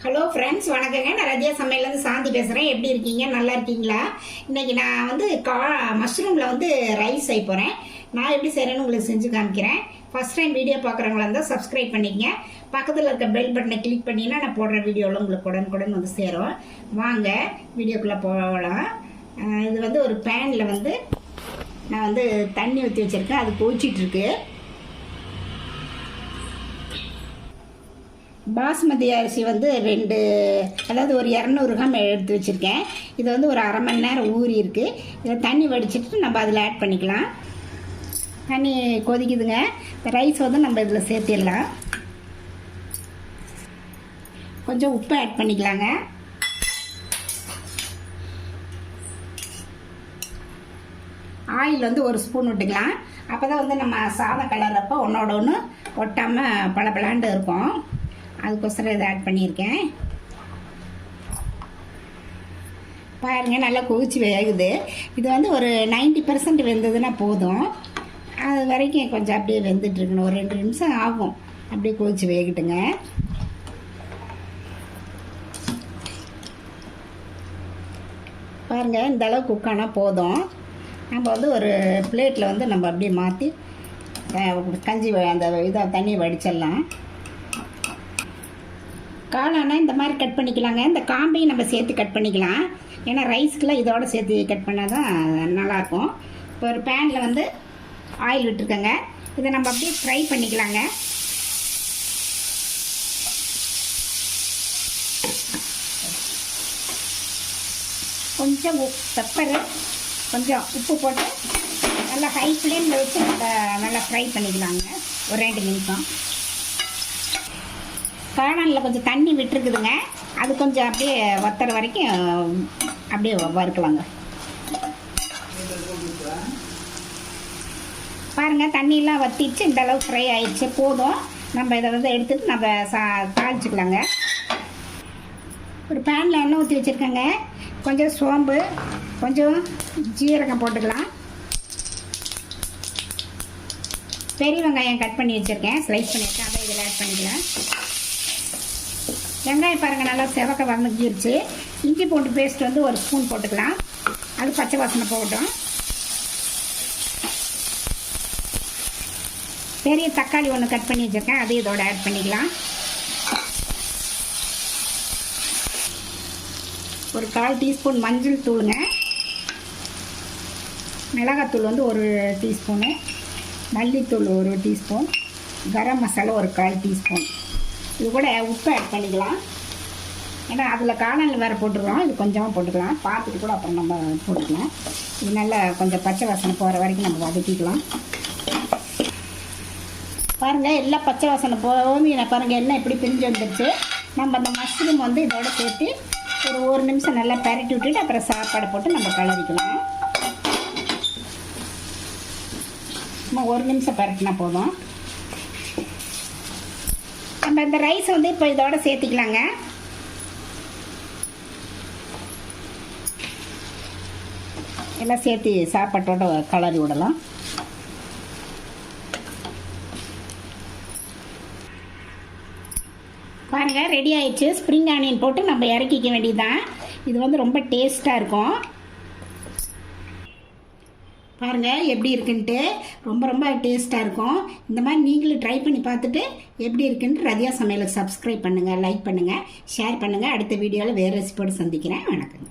Hello friends, வணக்கங்க. நான் ரதியா சமையலேருந்து சாந்தி பேசுகிறேன். எப்படி இருக்கீங்க? நல்லா இருக்கீங்களா? இன்றைக்கி நான் வந்து மஷ்ரூமில் வந்து ரைஸ் செய்ய போகிறேன். நான் எப்படி செய்கிறேன்னு உங்களுக்கு செஞ்சு காமிக்கிறேன். ஃபஸ்ட் டைம் வீடியோ பார்க்குறவங்களா இருந்தால் சப்ஸ்கிரைப் பண்ணிக்கங்க. பக்கத்தில் இருக்க பெல் பட்டனை கிளிக் பண்ணிங்கன்னா நான் போடுற வீடியோவில் உங்களுக்கு உடனுக்குடன் வந்து சேரும். வாங்க வீடியோக்குள்ளே போகலாம். இது வந்து ஒரு பேனில் வந்து நான் வந்து தண்ணி ஊற்றி வச்சுருக்கேன். அது கொதிச்சிட்ருக்கு. பாஸ்மதி அரிசி வந்து அதாவது ஒரு 200 கிராம் எடுத்து வச்சுருக்கேன். இது வந்து ஒரு அரை மணி நேரம் ஊறி இருக்குது. இதை தண்ணி வடிச்சிட்டு நம்ம அதில் ஆட் பண்ணிக்கலாம். தண்ணி கொதிக்குதுங்க. இந்த ரைஸ் வந்து நம்ம இதில் சேர்த்திடலாம். கொஞ்சம் உப்பு ஆட் பண்ணிக்கலாங்க. ஆயில் வந்து ஒரு ஸ்பூன் விட்டுக்கலாம். அப்போ தான் வந்து நம்ம சாதம் கலர்றப்போ ஒன்றோட ஒன்று ஒட்டாமல் பளபளன்னு இருக்கும். அதுக்கோசரம் இதை ஆட் பண்ணியிருக்கேன். பாருங்கள், நல்லா கொதிச்சு வேகுது. இது வந்து ஒரு 90% வெந்ததுன்னா போதும். அது வரைக்கும் கொஞ்சம் அப்படியே வெந்துட்டுருக்கணும். ஒரு 2 நிமிஷம் ஆகும். அப்படியே கொதிச்சு வேகட்டுங்க. பாருங்கள், இந்த அளவு குக்கானா போதும். நம்ம வந்து ஒரு பிளேட்டில் வந்து நம்ம அப்படியே மாற்றி கஞ்சி அந்த இதை தண்ணியை வடிச்சிடலாம். காளானா இந்த மாதிரி கட் பண்ணிக்கலாங்க. இந்த காம்பையும் நம்ம சேர்த்து கட் பண்ணிக்கலாம். ஏன்னா ரைஸ்க்குலாம் இதோட சேர்த்து கட் பண்ணால் தான் நல்லாயிருக்கும். இப்போ ஒரு பேனில் வந்து ஆயில் விட்டுருக்கேங்க. இதை நம்ம அப்படியே ஃப்ரை பண்ணிக்கலாங்க. கொஞ்சம் பெப்பரு, கொஞ்சம் உப்பு போட்டு நல்லா ஹை ஃப்ளேமில் வச்சு நல்லா ஃப்ரை பண்ணிக்கலாங்க. ஒரு 2 நிமிஷம். காளானில் கொஞ்சம் தண்ணி விட்டுருக்குதுங்க. அது கொஞ்சம் அப்படியே வத்துற வரைக்கும் அப்படியே வறுக்கலாங்க. பாருங்கள், தண்ணியெலாம் வற்றிச்சு. இந்த அளவு ஃப்ரை ஆயிடுச்சு. போதும். நம்ம இதை வந்து எடுத்துகிட்டு நம்ம தாளிச்சிக்கலாங்க. ஒரு பேனில் எண்ணெய் ஊற்றி வச்சுருக்கேங்க. கொஞ்சம் சோம்பு, கொஞ்சம் ஜீரகம் போட்டுக்கலாம். பெரிய வெங்காயம் கட் பண்ணி வச்சுருக்கேன், ஸ்லைஸ் பண்ணியிருக்கேன். அதை இதில் ஆட் பண்ணிக்கலாம். வெங்காயம் பாருங்கள் நல்லா செவக்க வதங்கிருச்சு. இஞ்சி பூண்டு பேஸ்ட் வந்து ஒரு ஸ்பூன் போட்டுக்கலாம். அது பச்சை வாசனை போகட்டும். பெரிய தக்காளி ஒன்று கட் பண்ணி வச்சுருக்கேன், அதையும் இதோட ஆட் பண்ணிக்கலாம். ஒரு 1/4 டீஸ்பூன் மஞ்சள் தூளுங்க. மிளகாத்தூள் வந்து ஒரு டீஸ்பூனு, மல்லித்தூள் ஒரு டீஸ்பூன், கரம் மசாலா ஒரு 1/4 டீஸ்பூன். இது கூட உப்பு ஆட் பண்ணிக்கலாம். ஏன்னா அதில் காளானில் வேறு போட்டுருவோம். இது கொஞ்சமாக போட்டுக்கலாம். பார்த்துட்டு கூட அப்புறம் நம்ம போட்டுக்கலாம். இது நல்லா கொஞ்சம் பச்சை வாசனை போகிற வரைக்கும் நம்ம வதக்கிக்கலாம். பாருங்கள், எல்லாம் பச்சை வாசனை போகும். பாருங்கள், எண்ணெய் எப்படி பிரிஞ்சு வந்துடுச்சு. நம்ம அந்த மஷ்ரூம் வந்து இதோட சேர்த்து ஒரு 1 நிமிஷம் நல்லா பரட்டி விட்டுட்டு அப்புறம் சாப்பாடை போட்டு நம்ம கலரிக்கலாம். நம்ம 1 நிமிஷம் பரட்டினா போதும். நம்ம இந்த ரைஸ் வந்து இப்போ இதோட சேர்த்திக்கலாங்க. எல்லாம் சேர்த்து சாப்பாட்டோட கலரி விடலாம். பாருங்கள், ரெடி ஆயிடுச்சு. ஸ்ப்ரிங் ஆனியன் போட்டு நம்ம இறக்கிக்க வேண்டியதுதான். இது வந்து ரொம்ப டேஸ்ட்டாக இருக்கும். பாருங்கள் எப்படி இருக்குன்ட்டு. ரொம்ப டேஸ்ட்டாக இருக்கும். இந்த மாதிரி நீங்களும் ட்ரை பண்ணி பார்த்துட்டு எப்படி இருக்குன்ட்டு ரதியா சமையலுக்கு சப்ஸ்கிரைப் பண்ணுங்கள், லைக் பண்ணுங்கள், ஷேர் பண்ணுங்கள். அடுத்த வீடியோவில் வேறு ரெசிபியோடு சந்திக்கிறேன். வணக்கம்.